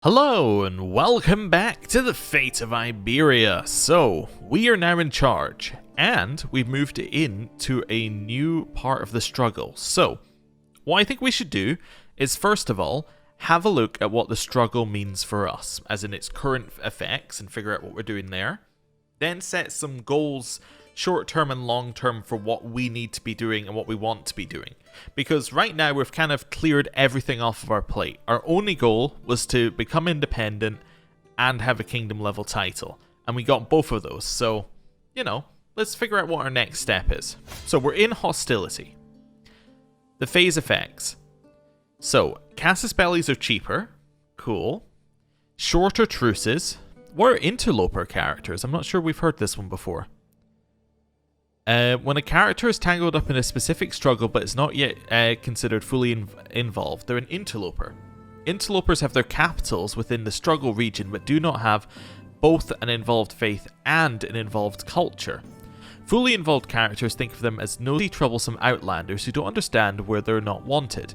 Hello and welcome back to the Fate of Iberia. So, we are now in charge and we've moved into a new part of the struggle. So, what I think we should do is first of all, have a look at what the struggle means for us, as in its current effects, and figure out what we're doing there. Then set some goals, short-term and long-term, for what we need to be doing and what we want to be doing. Because right now we've kind of cleared everything off of our plate. Our only goal was to become independent and have a kingdom level title. And we got both of those. So, you know, let's figure out what our next step is. So we're in Hostility. The phase effects. So, Casus Bellis are cheaper. Cool. Shorter truces. What are interloper characters? I'm not sure we've heard this one before. When a character is tangled up in a specific struggle but is not yet considered fully involved, they're an interloper. Interlopers have their capitals within the struggle region but do not have both an involved faith and an involved culture. Fully involved characters think of them as nosy, troublesome outlanders who don't understand where they're not wanted.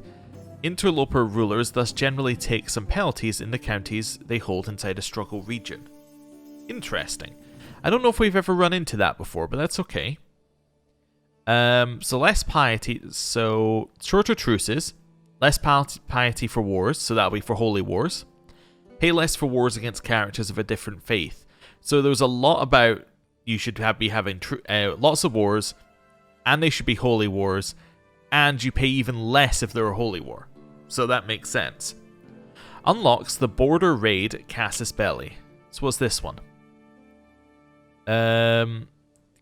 Interloper rulers thus generally take some penalties in the counties they hold inside a struggle region. Interesting. I don't know if we've ever run into that before, but that's okay. So less piety, so shorter truces, less piety for wars, so that'll be for holy wars. Pay less for wars against characters of a different faith. So there's a lot about you should be having lots of wars, and they should be holy wars, and you pay even less if they're a holy war. So that makes sense. Unlocks the border raid Casus Belli. So what's this one?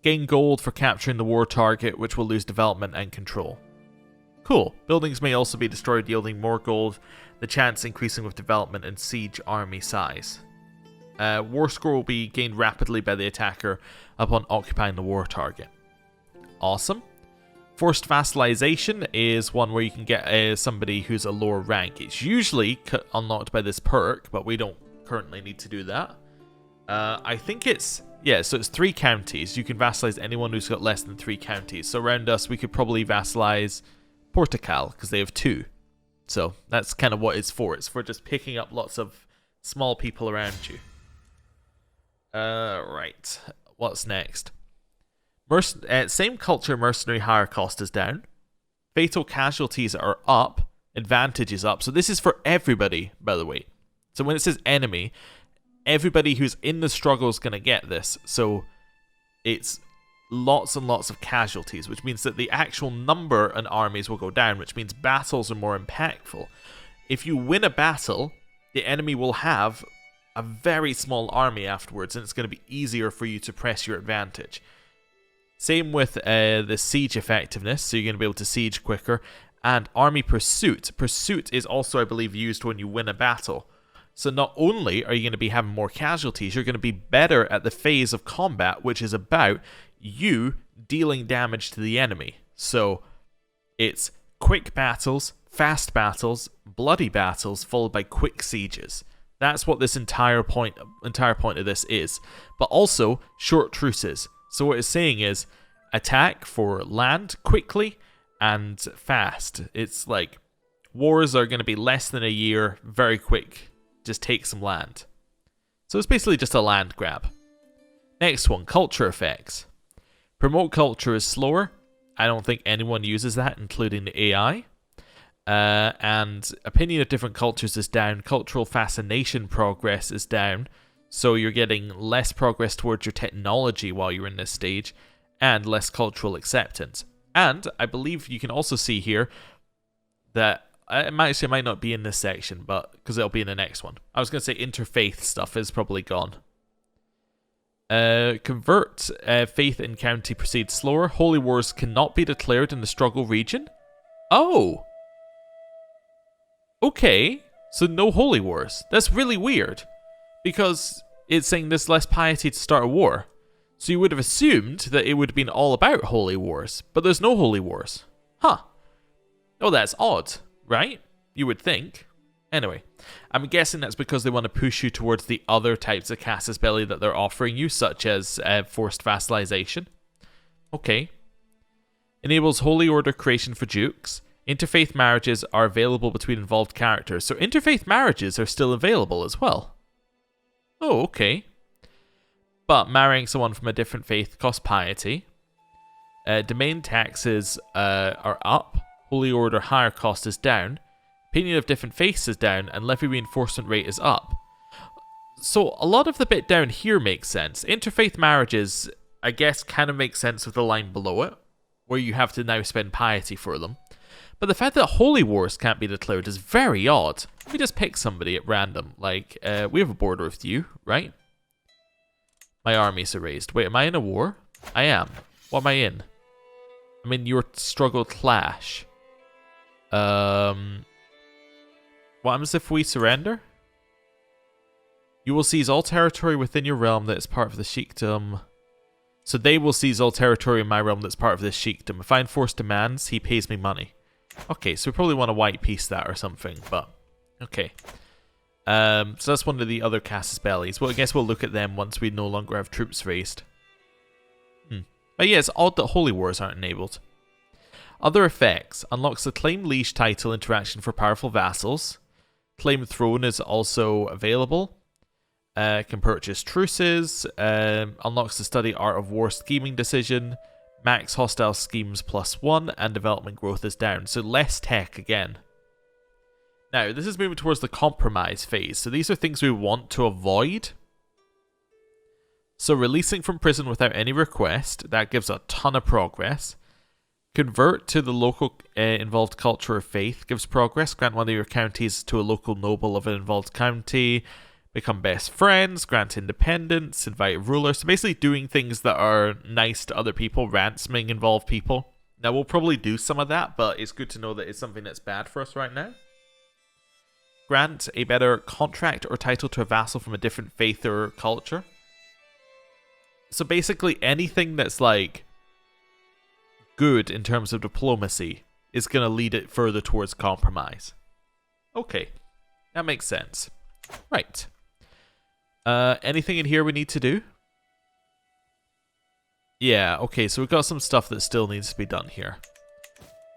Gain gold for capturing the war target, which will lose development and control. Cool. Buildings may also be destroyed, yielding more gold, the chance increasing with development and siege army size. War score will be gained rapidly by the attacker upon occupying the war target. Awesome. Forced Vassalization is one where you can get somebody who's a lower rank. It's usually unlocked by this perk, but we don't currently need to do that. I think it's... Yeah, so it's 3 counties. You can vassalize anyone who's got less than 3 counties. So around us, we could probably vassalize Portugal, because they have 2. So that's kind of what it's for. It's for just picking up lots of small people around you. Right. What's next? Same culture mercenary higher cost is down. Fatal casualties are up. Advantage is up. So this is for everybody, by the way. So when it says enemy... everybody who's in the struggle is going to get this, so it's lots and lots of casualties, which means that the actual number and armies will go down, which means battles are more impactful. If you win a battle, the enemy will have a very small army afterwards, and it's going to be easier for you to press your advantage. Same with the siege effectiveness, so you're going to be able to siege quicker, and army pursuit. Pursuit is also, I believe, used when you win a battle. So not only are you going to be having more casualties, you're going to be better at the phase of combat, which is about you dealing damage to the enemy. So it's quick battles, fast battles, bloody battles, followed by quick sieges. That's what this entire point of this is. But also short truces. So what it's saying is attack for land quickly and fast. It's like wars are going to be less than a year, very quick. Just take some land. So it's basically just a land grab. Next one, culture effects. Promote culture is slower. I don't think anyone uses that, including the AI. And opinion of different cultures is down. Cultural fascination progress is down. So you're getting less progress towards your technology while you're in this stage, and less cultural acceptance. And I believe you can also see here that it might not be in this section, but because it'll be in the next one. I was going to say interfaith stuff is probably gone. Convert faith in county proceeds slower. Holy wars cannot be declared in the struggle region. Oh! Okay, so no holy wars. That's really weird, because it's saying there's less piety to start a war. So you would have assumed that it would have been all about holy wars, but there's no holy wars. Huh. Oh, that's odd. Right? You would think. Anyway, I'm guessing that's because they want to push you towards the other types of Casus Belli that they're offering you, such as forced vassalization. Okay. Enables holy order creation for dukes. Interfaith marriages are available between involved characters. So interfaith marriages are still available as well. Oh, okay. But marrying someone from a different faith costs piety. Domain taxes are up. Holy Order higher cost is down. Opinion of different faiths is down. And levy reinforcement rate is up. So a lot of the bit down here makes sense. Interfaith marriages, I guess, kind of makes sense with the line below it, where you have to now spend piety for them. But the fact that holy wars can't be declared is very odd. Let me just pick somebody at random. Like, we have a border with you, right? My armies are raised. Wait, am I in a war? I am. What am I in? I'm in your struggle clash. What happens if we surrender? You will seize all territory within your realm that is part of the sheikdom. So they will seize all territory in my realm that's part of this sheikdom. If I enforce demands, he pays me money. Okay, so we probably want to white peace that or something, but okay. So that's one of the other Casus Bellis. Well, I guess we'll look at them once we no longer have troops raised. But yeah, it's odd that holy wars aren't enabled. Other effects. Unlocks the claim liege title interaction for powerful vassals. Claim throne is also available. Can purchase truces. Unlocks the study art of war scheming decision. Max hostile schemes +1, and development growth is down. So less tech again. Now, this is moving towards the compromise phase. So these are things we want to avoid. So releasing from prison without any request. That gives a ton of progress. Convert to the local involved culture of faith. Gives progress. Grant one of your counties to a local noble of an involved county. Become best friends, grant independence, invite rulers. So basically doing things that are nice to other people, ransoming involved people. Now we'll probably do some of that, but it's good to know that it's something that's bad for us right now. Grant a better contract or title to a vassal from a different faith or culture. So basically anything that's like good in terms of diplomacy is going to lead it further towards compromise. Okay, that makes sense. Right. Anything in here we need to do? Yeah, okay, so we've got some stuff that still needs to be done here.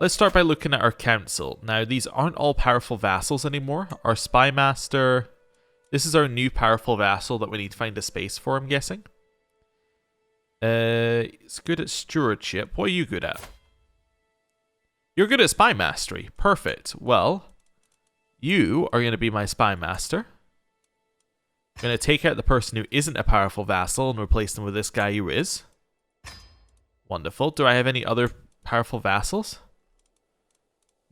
Let's start by looking at our council. Now, these aren't all powerful vassals anymore. Our spy master, this is our new powerful vassal that we need to find a space for, I'm guessing. It's good at stewardship. What are you good at? You're good at spy mastery. Perfect. Well, you are going to be my spy master. I'm going to take out the person who isn't a powerful vassal and replace them with this guy who is. Wonderful. Do I have any other powerful vassals?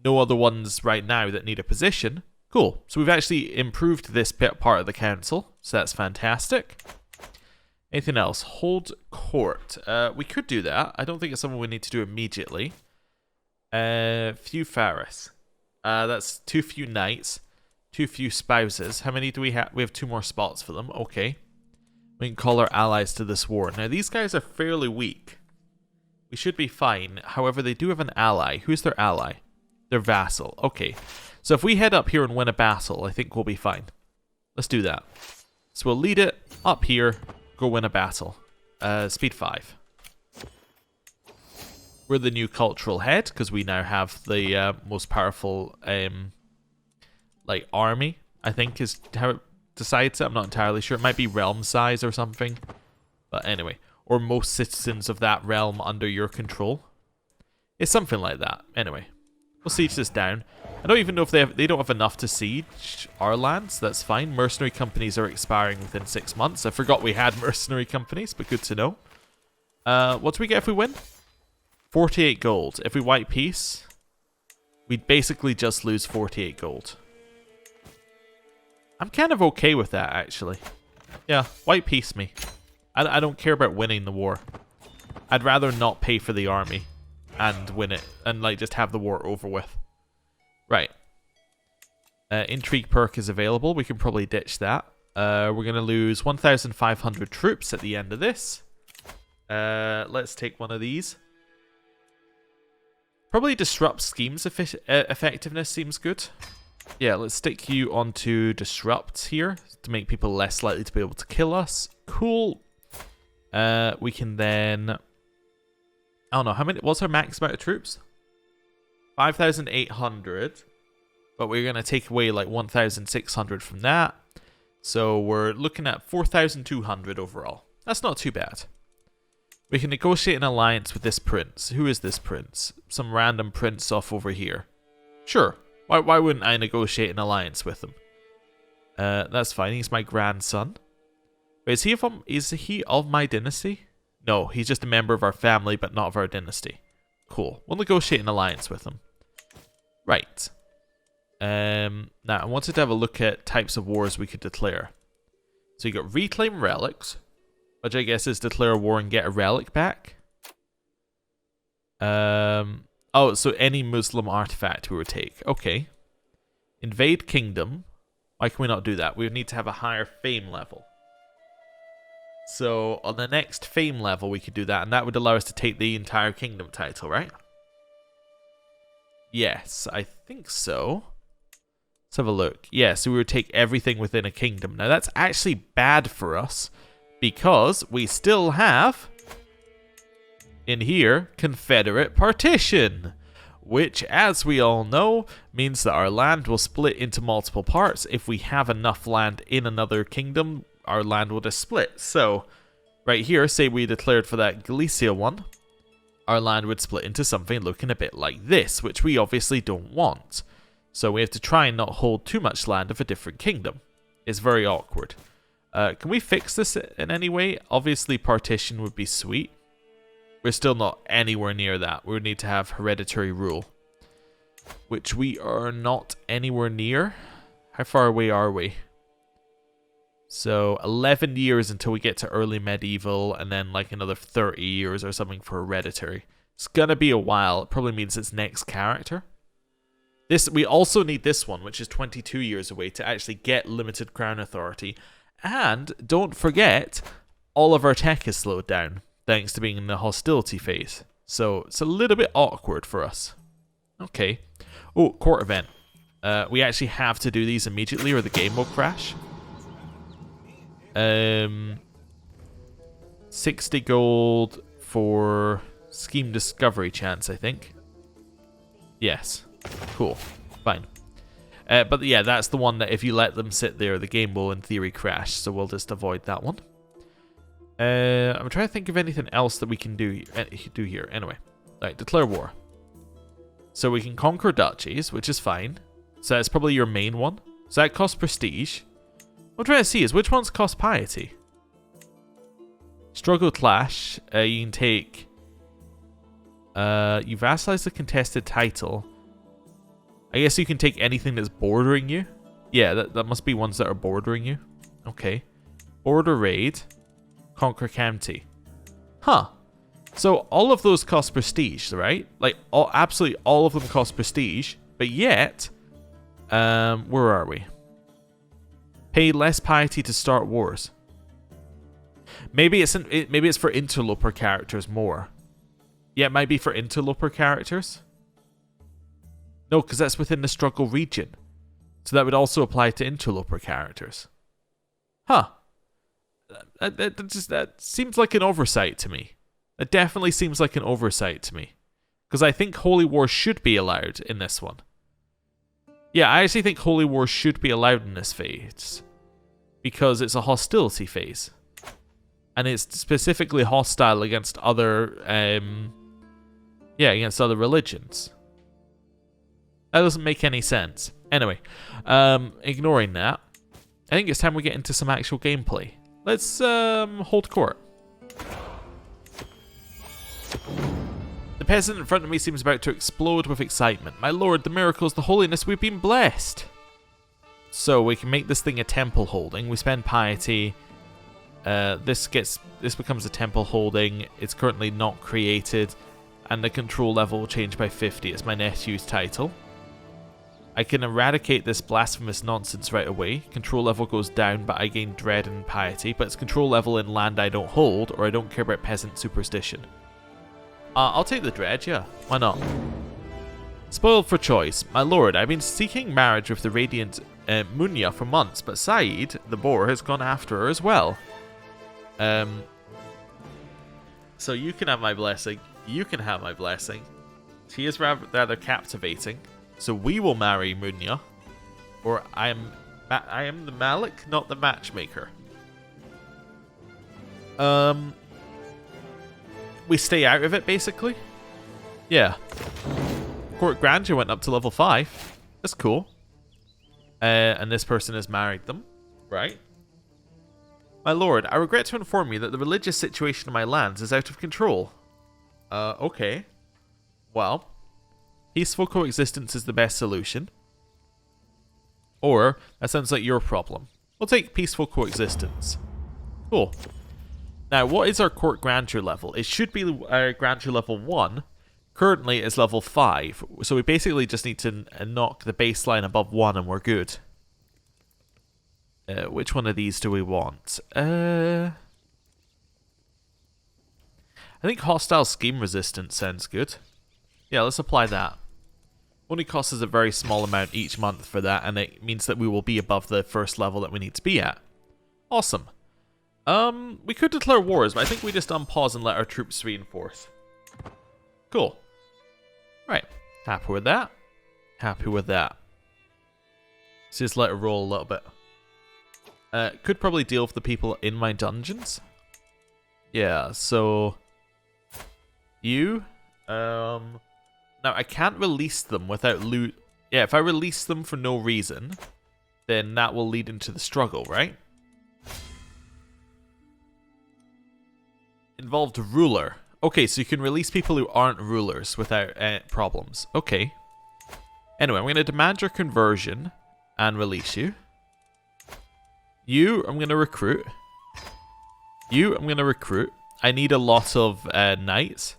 No other ones right now that need a position. Cool. So we've actually improved this part of the council. So that's fantastic. Anything else? Hold court. We could do that. I don't think it's something we need to do immediately. Few Faris. That's too few knights. Too few spouses. How many do we have? We have 2 more spots for them. Okay. We can call our allies to this war. Now, these guys are fairly weak. We should be fine. However, they do have an ally. Who's their ally? Their vassal. Okay. So if we head up here and win a battle, I think we'll be fine. Let's do that. So we'll lead it up here. Go win a battle. Speed 5. We're the new cultural head because we now have the most powerful like army, I think is how it decides it. I'm not entirely sure. It might be realm size or something. But anyway. Or most citizens of that realm under your control. It's something like that. Anyway. We'll siege this down. I don't even know if they don't have enough to siege our lands. That's fine. Mercenary companies are expiring within 6 months. I forgot we had mercenary companies, but good to know. What do we get if we win? 48 gold. If we white peace, we'd basically just lose 48 gold. I'm kind of okay with that, actually. Yeah, white peace me. I don't care about winning the war. I'd rather not pay for the army and win it and like just have the war over with. Right. Intrigue perk is available. We can probably ditch that. We're going to lose 1,500 troops at the end of this. Let's take one of these. Probably disrupt schemes effectiveness seems good. Yeah, let's stick you onto disrupt here to make people less likely to be able to kill us. Cool. We can then... I don't know, how many... what's our max amount of troops? 5,800. But we're going to take away like 1,600 from that. So we're looking at 4,200 overall. That's not too bad. We can negotiate an alliance with this prince. Who is this prince? Some random prince off over here. Sure. Why wouldn't I negotiate an alliance with him? That's fine. He's my grandson. Wait, is he of my dynasty? No, he's just a member of our family, but not of our dynasty. Cool. We'll negotiate an alliance with him. Right. Now, I wanted to have a look at types of wars we could declare. So you got Reclaim Relics, which I guess is declare war and get a relic back. Oh, so any Muslim artifact we would take. Okay. Invade Kingdom. Why can we not do that? We would need to have a higher fame level. So on the next fame level we could do that, and that would allow us to take the entire kingdom title, right? Yes, I think so. Let's have a look. Yeah, so we would take everything within a kingdom. Now that's actually bad for us because we still have in here Confederate Partition, which, as we all know, means that our land will split into multiple parts. If we have enough land in another kingdom, our land will just split. So right here, say we declared for that Galicia one, our land would split into something looking a bit like this, which we obviously don't want. So we have to try and not hold too much land of a different kingdom. It's very awkward. Can we fix this in any way? Obviously partition would be sweet. We're still not anywhere near that. We would need to have hereditary rule, which we are not anywhere near. How far away are we? So 11 years until we get to early medieval, and then like another 30 years or something for hereditary. It's gonna be a while. It probably means it's next character. We also need this one, which is 22 years away, to actually get limited crown authority. And don't forget, all of our tech is slowed down, thanks to being in the hostility phase. So it's a little bit awkward for us. Okay. Oh, court event. We actually have to do these immediately or the game will crash. 60 gold for scheme discovery chance, I think. Yes. Cool. Fine. But yeah, that's the one that if you let them sit there, the game will in theory crash. So we'll just avoid that one. I'm trying to think of anything else that we can do here. Anyway. Right, declare war. So we can conquer duchies, which is fine. So that's probably your main one. So that costs prestige. What I'm trying to see is which ones cost piety. Struggle clash. You can take. You vassalize the contested title. I guess you can take anything that's bordering you. Yeah, that must be ones that are bordering you. Okay. Border raid. Conquer county. Huh. So all of those cost prestige, right? Like absolutely all of them cost prestige. But yet, where are we? Pay less piety to start wars. Maybe it's for interloper characters more. Yeah, it might be for interloper characters. No, because that's within the struggle region. So that would also apply to interloper characters. Huh. That seems like an oversight to me. It definitely seems like an oversight to me. Because I think Holy War should be allowed in this one. Yeah, I actually think Holy War should be allowed in this phase. Because it's a hostility phase. And it's specifically hostile against other... against other religions. That doesn't make any sense. Anyway, ignoring that, I think it's time we get into some actual gameplay. Let's hold court. The peasant in front of me seems about to explode with excitement. My lord, the miracles, the holiness, we've been blessed. So we can make this thing a temple holding. We spend piety. This becomes a temple holding. It's currently not created. And the control level will change by 50. It's my nephew's title. I can eradicate this blasphemous nonsense right away. Control level goes down, but I gain dread and piety. But it's control level in land I don't hold, or I don't care about peasant superstition. I'll take the dread, yeah. Why not? Spoiled for choice. My lord, I've been seeking marriage with the radiant Munya for months, but Saeed, the boar, has gone after her as well. So you can have my blessing. You can have my blessing. She is rather captivating. So we will marry Munya. Or I am the Malik, not the matchmaker. We stay out of it, basically. Yeah. Court Grandeur went up to level 5. That's cool. And this person has married them. Right. My lord, I regret to inform you that the religious situation in my lands is out of control. Okay. Well, peaceful coexistence is the best solution. Or, that sounds like your problem. We'll take peaceful coexistence. Cool. Now, what is our court grandeur level? It should be grandeur level 1. Currently, it's level 5. So we basically just need to knock the baseline above 1 and we're good. Which one of these do we want? I think hostile scheme resistance sounds good. Yeah, let's apply that. Only costs us a very small amount each month for that, and it means that we will be above the first level that we need to be at. Awesome. We could declare wars, but I think we just unpause and let our troops reinforce. Cool. Right. Happy with that. Happy with that. Let's just let it roll a little bit. Could probably deal with the people in my dungeons. Yeah, so... You... Now, I can't release them without loot. Yeah, if I release them for no reason, then that will lead into the struggle, right? Involved ruler. Okay, so you can release people who aren't rulers without problems. Okay. Anyway, I'm going to demand your conversion and release you. You, I'm going to recruit. You, I'm going to recruit. I need a lot of knights.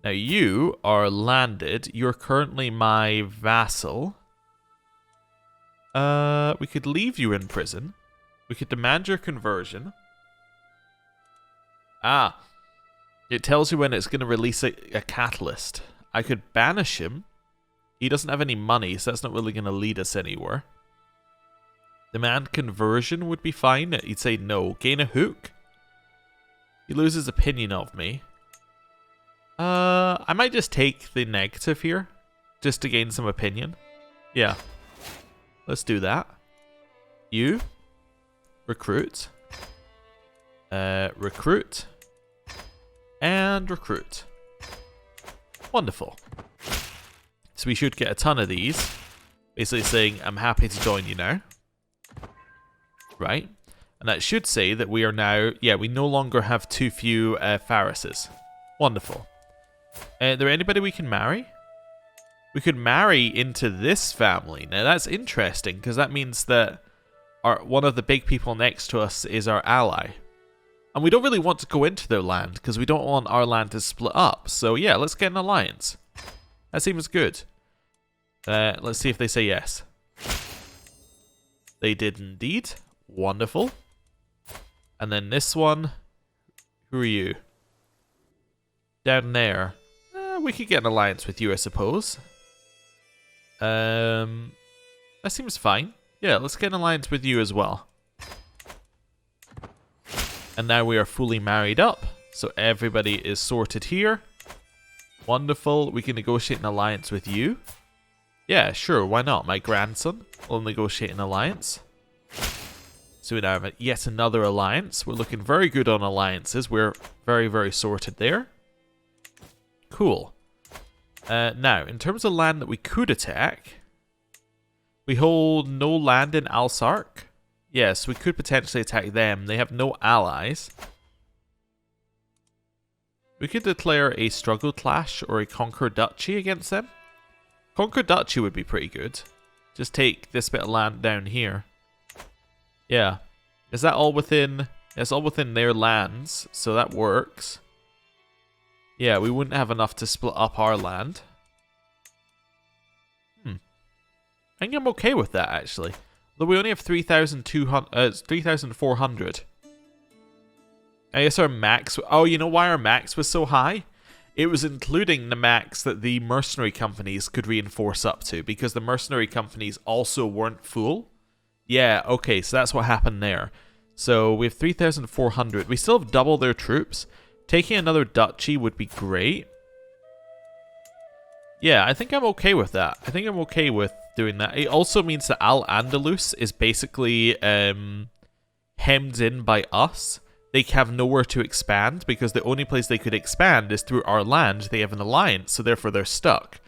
Now, you are landed. You're currently my vassal. We could leave you in prison. We could demand your conversion. Ah. It tells you when it's going to release a catalyst. I could banish him. He doesn't have any money, so that's not really going to lead us anywhere. Demand conversion would be fine. You'd say no. Gain a hook. He loses opinion of me. I might just take the negative here, just to gain some opinion. Yeah. Let's do that. You. Recruit. Recruit. And recruit. Wonderful. So we should get a ton of these. Basically saying, I'm happy to join you now. Right. And that should say that we are now, yeah, we no longer have too few Pharises. Wonderful. Is there anybody we can marry? We could marry into this family. Now that's interesting, because that means that one of the big people next to us is our ally. And we don't really want to go into their land, because we don't want our land to split up. So yeah, let's get an alliance. That seems good. Let's see if they say yes. They did indeed. Wonderful. And then this one. Who are you? Down there. We could get an alliance with you, I suppose. That seems fine. Yeah, let's get an alliance with you as well. And now we are fully married up. So everybody is sorted here. Wonderful. We can negotiate an alliance with you. Yeah, sure. Why not? My grandson will negotiate an alliance. So we now have yet another alliance. We're looking very good on alliances. We're very, very sorted there. Cool. Now, in terms of land that we could attack, we hold no land in Alsark. Yes, we could potentially attack them. They have no allies. We could declare a struggle clash or a conquer duchy against them. Conquer duchy would be pretty good. Just take this bit of land down here. Yeah. Is that all within... It's all within their lands, so that works. Yeah, we wouldn't have enough to split up our land. I think I'm okay with that, actually. Though we only have 3,400. I guess our max... Oh, you know why our max was so high? It was including the max that the mercenary companies could reinforce up to, because the mercenary companies also weren't full. Yeah, okay, so that's what happened there. So we have 3,400. We still have double their troops. Taking another duchy would be great. Yeah, I think I'm okay with that. I think I'm okay with doing that. It also means that Al-Andalus is basically hemmed in by us. They have nowhere to expand because the only place they could expand is through our land. They have an alliance, so therefore they're stuck.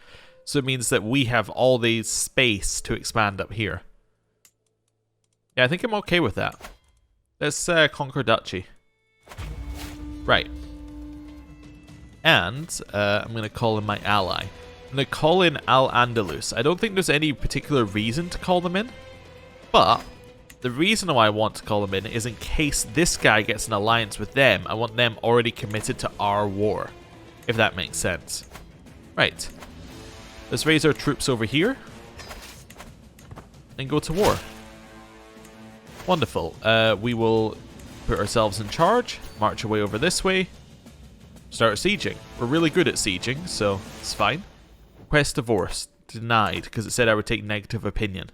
So it means that we have all the space to expand up here. Yeah, I think I'm okay with that. Let's conquer Duchy. Right. And I'm going to call in my ally. I'm going to call in Al-Andalus. I don't think there's any particular reason to call them in. But the reason why I want to call them in is in case this guy gets an alliance with them. I want them already committed to our war. If that makes sense. Right. Let's raise our troops over here. And go to war. Wonderful. We will put ourselves in charge. March our way over this way. Start sieging. We're really good at sieging, so it's fine. Request divorce. Denied, because it said I would take negative opinion.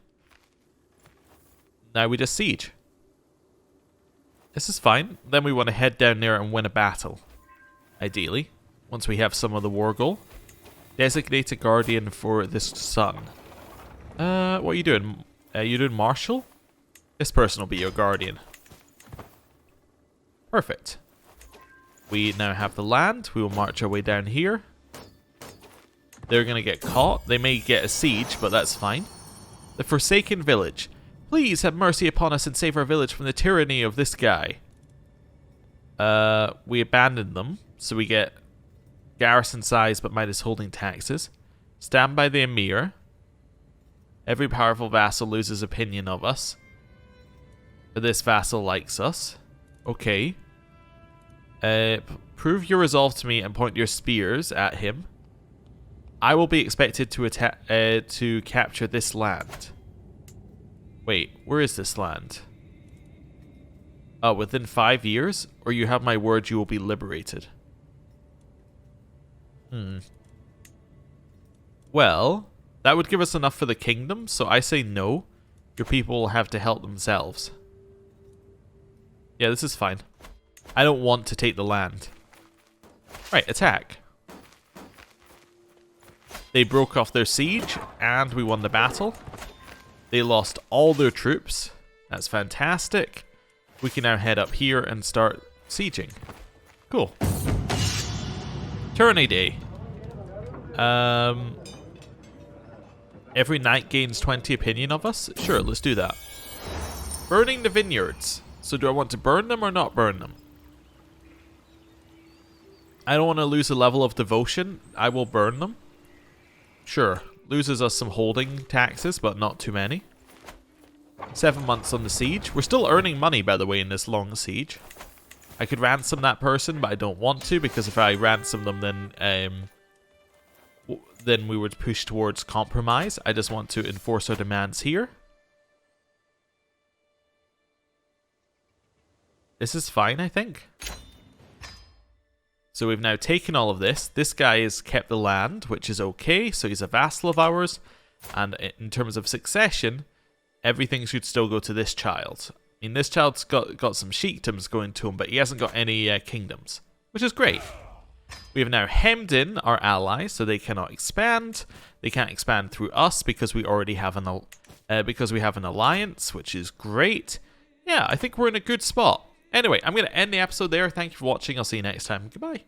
Now we just siege. This is fine. Then we want to head down there and win a battle. Ideally. Once we have some of the war goal. Designate a guardian for this son. What are you doing? You doing marshal? This person will be your guardian. Perfect. We now have the land. We will march our way down here. They're going to get caught. They may get a siege, but that's fine. The Forsaken Village. Please have mercy upon us and save our village from the tyranny of this guy. We abandoned them, so we get garrison size but minus holding taxes. Stand by the Emir. Every powerful vassal loses opinion of us. But this vassal likes us. Okay. Prove your resolve to me and point your spears at him. I will be expected to attack to capture this land. Wait, where is this land? Oh, within 5 years? Or you have my word you will be liberated. Well, that would give us enough for the kingdom, so I say no. Your people will have to help themselves. Yeah, this is fine. I don't want to take the land. Right, attack. They broke off their siege, and we won the battle. They lost all their troops. That's fantastic. We can now head up here and start sieging. Cool. Tyranny Day. Every knight gains 20 opinion of us? Sure, let's do that. Burning the vineyards. So do I want to burn them or not burn them? I don't want to lose a level of devotion. I will burn them. Sure. Loses us some holding taxes, but not too many. 7 months on the siege. We're still earning money, by the way, in this long siege. I could ransom that person, but I don't want to, because if I ransom them, then we would push towards compromise. I just want to enforce our demands here. This is fine, I think. So we've now taken all of this. This guy has kept the land, which is okay. So he's a vassal of ours. And in terms of succession, everything should still go to this child. I mean, this child's got some sheikdoms going to him, but he hasn't got any kingdoms, which is great. We have now hemmed in our allies, so they cannot expand. They can't expand through us because we already have an alliance, which is great. Yeah, I think we're in a good spot. Anyway, I'm going to end the episode there. Thank you for watching. I'll see you next time. Goodbye.